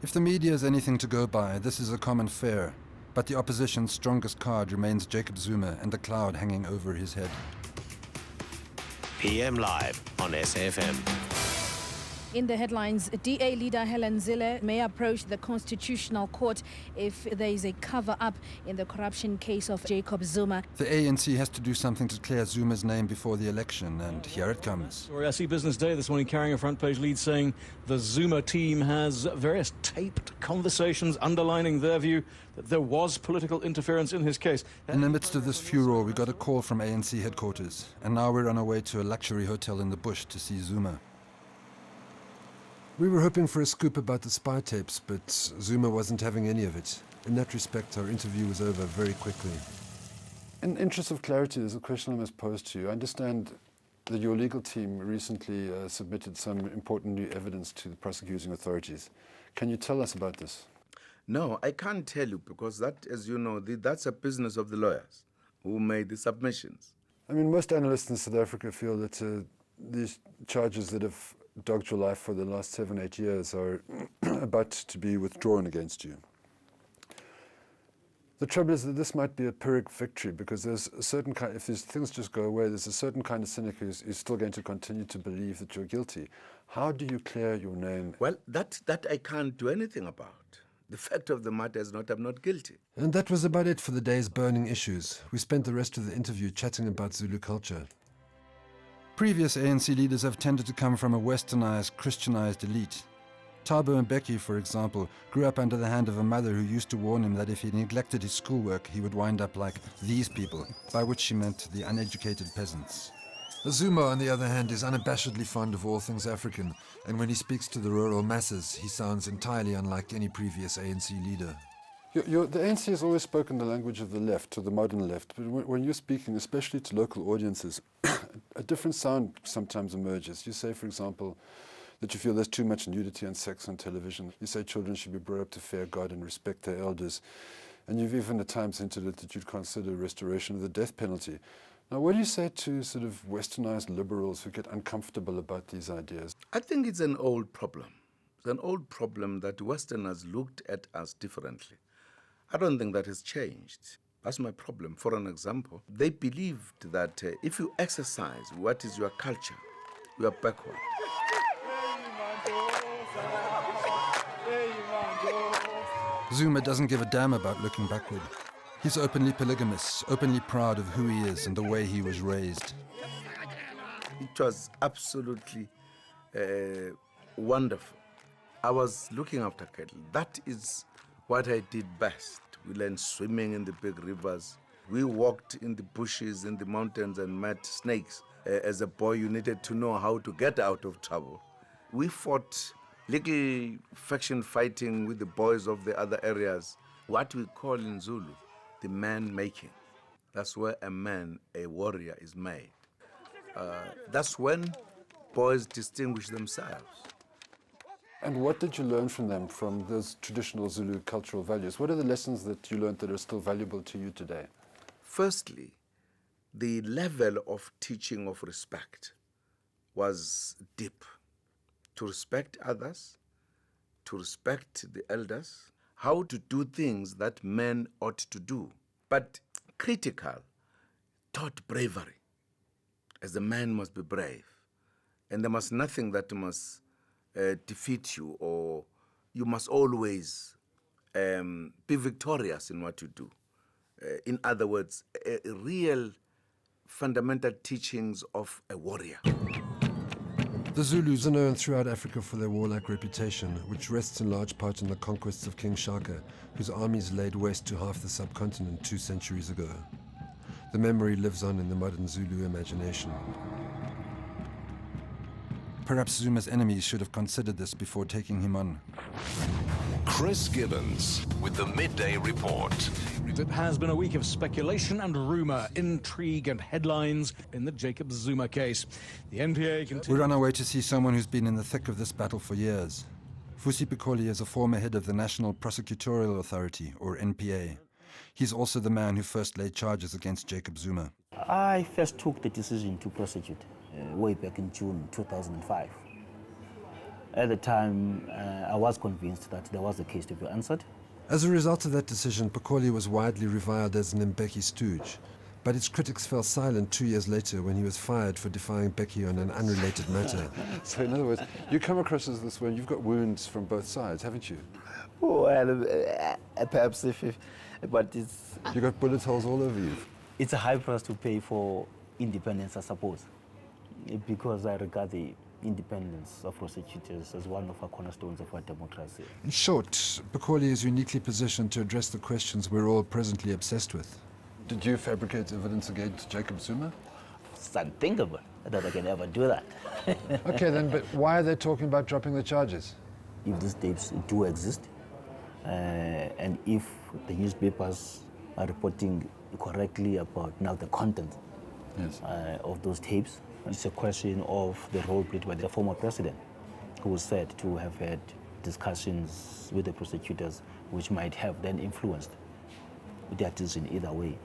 If the media is anything to go by, this is a common fare. But the opposition's strongest card remains Jacob Zuma and the cloud hanging over his head. PM Live on SAFM. In the headlines, DA leader Helen Zille may approach the Constitutional Court if there is a cover-up in the corruption case of Jacob Zuma. The ANC has to do something to clear Zuma's name before the election, and here it comes. I see Business Day this morning carrying a front-page lead saying the Zuma team has various taped conversations underlining their view that there was political interference in his case. In the midst of this furor, we got a call from ANC headquarters, and now we're on our way to a luxury hotel in the bush to see Zuma. We were hoping for a scoop about the spy tapes, but Zuma wasn't having any of it. In that respect, our interview was over very quickly. In interest of clarity, there's a question I must pose to you. I understand that your legal team recently submitted some important new evidence to the prosecuting authorities. Can you tell us about this? No, I can't tell you because that, as you know, that's a business of the lawyers who made the submissions. I mean, most analysts in South Africa feel that these charges that have dogged your life for the last 7-8 years are about to be withdrawn against you. The trouble is that this might be a Pyrrhic victory because there's a certain kind, if these things just go away, there's a certain kind of cynic who's still going to continue to believe that you're guilty. How do you clear your name? Well, that I can't do anything about. The fact of the matter is I'm not guilty. And that was about it for the day's burning issues. We spent the rest of the interview chatting about Zulu culture. Previous ANC leaders have tended to come from a westernized, Christianized elite. Thabo Mbeki, for example, grew up under the hand of a mother who used to warn him that if he neglected his schoolwork, he would wind up like these people, by which she meant the uneducated peasants. Zuma, on the other hand, is unabashedly fond of all things African, and when he speaks to the rural masses, he sounds entirely unlike any previous ANC leader. The ANC has always spoken the language of the left, to the modern left, but when you're speaking, especially to local audiences, a different sound sometimes emerges. You say, for example, that you feel there's too much nudity and sex on television. You say children should be brought up to fear God and respect their elders. And you've even at times hinted at that you'd consider restoration of the death penalty. Now, what do you say to sort of westernized liberals who get uncomfortable about these ideas? I think it's an old problem. It's an old problem that Westerners looked at us differently. I don't think that has changed. That's my problem. For an example, they believed that if you exercise what is your culture, you are backward. Zuma doesn't give a damn about looking backward. He's openly polygamous, openly proud of who he is and the way he was raised. It was absolutely wonderful. I was looking after cattle. That is what I did best. We learned swimming in the big rivers. We walked in the bushes, in the mountains, and met snakes. As a boy, you needed to know how to get out of trouble. We fought little faction fighting with the boys of the other areas. What we call in Zulu, the man-making. That's where a warrior is made. That's when boys distinguish themselves. And what did you learn from them, from those traditional Zulu cultural values? What are the lessons that you learned that are still valuable to you today? Firstly, the level of teaching of respect was deep. To respect others, to respect the elders, how to do things that men ought to do. But critical taught bravery, as a man must be brave. And there must nothing that must defeat you, or you must always be victorious in what you do. In other words, real fundamental teachings of a warrior. The Zulus are known throughout Africa for their warlike reputation, which rests in large part on the conquests of King Shaka, whose armies laid waste to half the subcontinent 2 centuries ago. The memory lives on in the modern Zulu imagination. Perhaps Zuma's enemies should have considered this before taking him on. Chris Gibbons with the Midday Report. It has been a week of speculation and rumour, intrigue and headlines in the Jacob Zuma case. The NPA continues... We're on our way to see someone who's been in the thick of this battle for years. Fusi Pikoli is a former head of the National Prosecutorial Authority, or NPA. He's also the man who first laid charges against Jacob Zuma. I first took the decision to prosecute way back in June 2005. At the time, I was convinced that there was a case to be answered. As a result of that decision, Bokoli was widely reviled as an Mbeki stooge, but its critics fell silent 2 years later when he was fired for defying Mbeki on an unrelated matter. So in other words, you come across as this one, you've got wounds from both sides, haven't you? Well, perhaps but it's... You've got bullet holes all over you. It's a high price to pay for independence, I suppose, because I regard the independence of prosecutors as one of our cornerstones of our democracy. In short, Bokoli is uniquely positioned to address the questions we're all presently obsessed with. Did you fabricate evidence against Jacob Zuma? It's unthinkable that I can ever do that. Okay then, but why are they talking about dropping the charges? If these tapes do exist, and if the newspapers are reporting correctly about now the content Yes. of those tapes, it's a question of the role played by the former president, who was said to have had discussions with the prosecutors which might have then influenced their decision either way.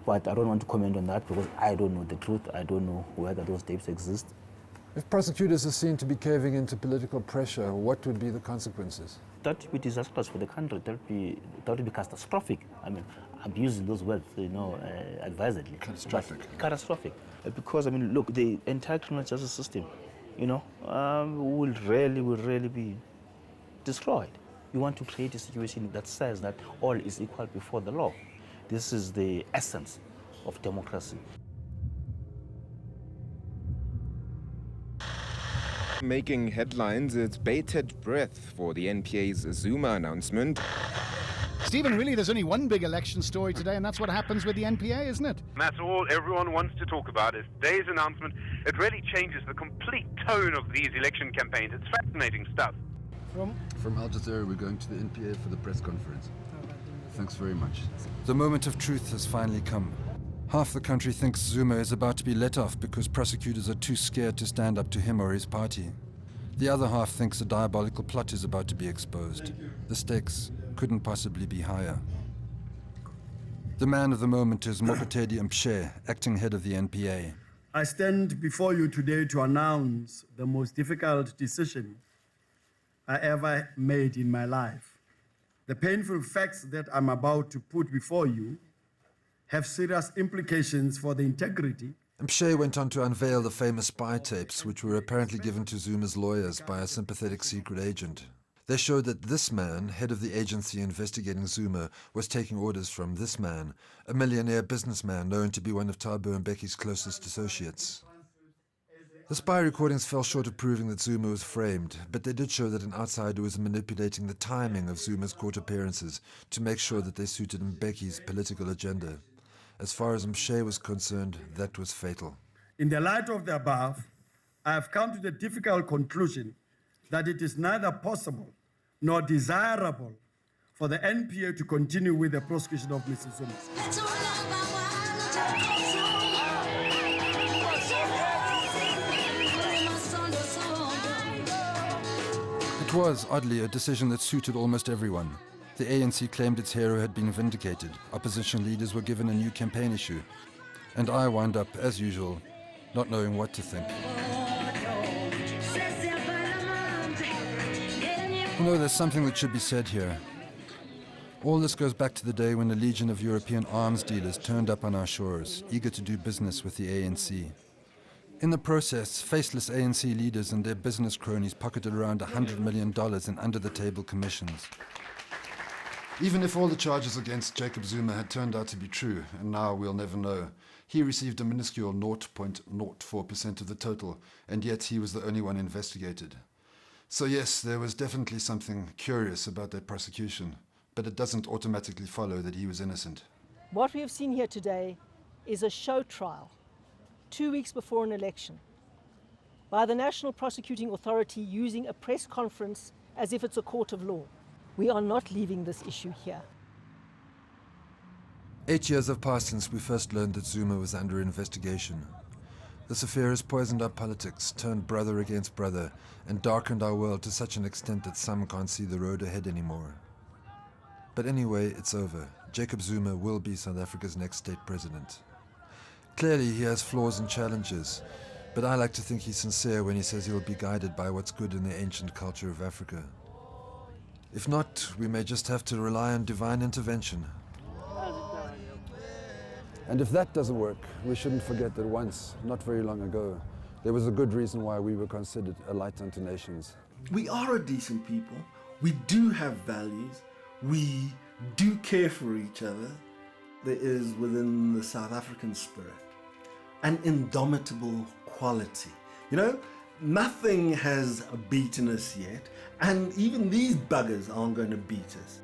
But I don't want to comment on that because I don't know the truth. I don't know whether those tapes exist. If prosecutors are seen to be caving into political pressure, what would be the consequences? That would be disastrous for the country. That would be catastrophic. I mean, I'm using those words, advisedly. Catastrophic. But catastrophic. Because, I mean, look, the entire criminal justice system, will really be destroyed. You want to create a situation that says that all is equal before the law. This is the essence of democracy. Making headlines, it's bated breath for the NPA's Zuma announcement. Stephen, really, there's only one big election story today, and that's what happens with the NPA, isn't it? And that's all everyone wants to talk about is today's announcement. It really changes the complete tone of these election campaigns. It's fascinating stuff. From Al Jazeera, we're going to the NPA for the press conference. Thanks very much. The moment of truth has finally come. Half the country thinks Zuma is about to be let off because prosecutors are too scared to stand up to him or his party. The other half thinks a diabolical plot is about to be exposed. The stakes couldn't possibly be higher. The man of the moment is Mokotedi Mpshe, acting head of the NPA. I stand before you today to announce the most difficult decision I ever made in my life. The painful facts that I'm about to put before you have serious implications for the integrity. Mpshe went on to unveil the famous spy tapes, which were apparently given to Zuma's lawyers by a sympathetic secret agent. They showed that this man, head of the agency investigating Zuma, was taking orders from this man, a millionaire businessman known to be one of Thabo Mbeki's closest associates. The spy recordings fell short of proving that Zuma was framed, but they did show that an outsider was manipulating the timing of Zuma's court appearances to make sure that they suited Mbeki's political agenda. As far as Mpshe was concerned, that was fatal. In the light of the above, I have come to the difficult conclusion that it is neither possible nor desirable for the NPA to continue with the prosecution of Mr. Zuma. It was, oddly, a decision that suited almost everyone. The ANC claimed its hero had been vindicated, opposition leaders were given a new campaign issue, and I wound up, as usual, not knowing what to think. There's something that should be said here. All this goes back to the day when a legion of European arms dealers turned up on our shores, eager to do business with the ANC. In the process, faceless ANC leaders and their business cronies pocketed around $100 million in under-the-table commissions. Even if all the charges against Jacob Zuma had turned out to be true, and now we'll never know, he received a minuscule 0.04% of the total, and yet he was the only one investigated. So yes, there was definitely something curious about that prosecution, but it doesn't automatically follow that he was innocent. What we have seen here today is a show trial, 2 weeks before an election, by the National Prosecuting Authority using a press conference as if it's a court of law. We are not leaving this issue here. 8 years have passed since we first learned that Zuma was under investigation. This affair has poisoned our politics, turned brother against brother, and darkened our world to such an extent that some can't see the road ahead anymore. But anyway, it's over. Jacob Zuma will be South Africa's next state president. Clearly, he has flaws and challenges, But I like to think he's sincere when he says he'll be guided by what's good in the ancient culture of Africa. If not, we may just have to rely on divine intervention. And if that doesn't work, we shouldn't forget that once, not very long ago, there was a good reason why we were considered a light unto nations. We are a decent people. We do have values. We do care for each other. There is within the South African spirit an indomitable quality. You know, nothing has beaten us yet, and even these buggers aren't going to beat us.